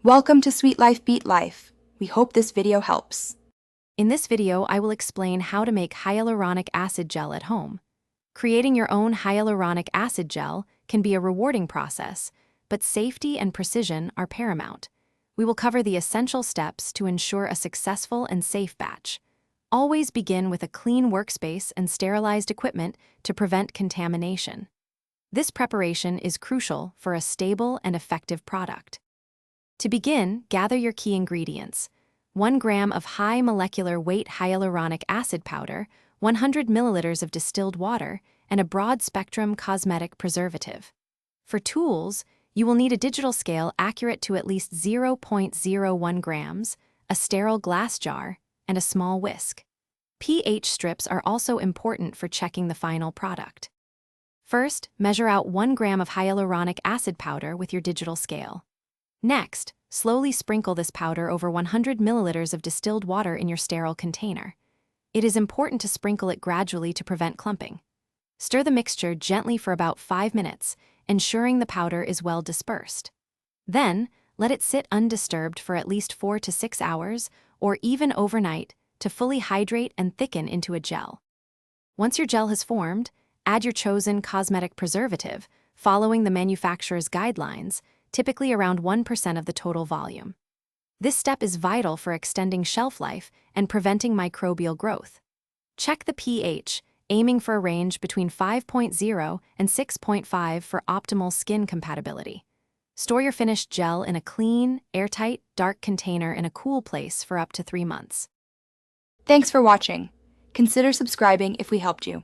Welcome to Sweet Life Beat Life. We hope this video helps. In this video, I will explain how to make hyaluronic acid gel at home. Creating your own hyaluronic acid gel can be a rewarding process, but safety and precision are paramount. We will cover the essential steps to ensure a successful and safe batch. Always begin with a clean workspace and sterilized equipment to prevent contamination. This preparation is crucial for a stable and effective product. To begin, gather your key ingredients: 1 gram of high molecular weight hyaluronic acid powder, 100 milliliters of distilled water, and a broad-spectrum cosmetic preservative. For tools, you will need a digital scale accurate to at least 0.01 grams, a sterile glass jar, and a small whisk. pH strips are also important for checking the final product. First, measure out 1 gram of hyaluronic acid powder with your digital scale. Next, slowly sprinkle this powder over 100 milliliters of distilled water in your sterile container. It is important to sprinkle it gradually to prevent clumping. Stir the mixture gently for about 5 minutes, ensuring the powder is well dispersed. Then, let it sit undisturbed for at least 4 to 6 hours, or even overnight, to fully hydrate and thicken into a gel. Once your gel has formed, add your chosen cosmetic preservative, following the manufacturer's guidelines, typically around 1% of the total volume. This step is vital for extending shelf life and preventing microbial growth. Check the pH, aiming for a range between 5.0 and 6.5 for optimal skin compatibility. Store your finished gel in a clean, airtight, dark container in a cool place for up to 3 months. Thanks for watching. Consider subscribing if we helped you.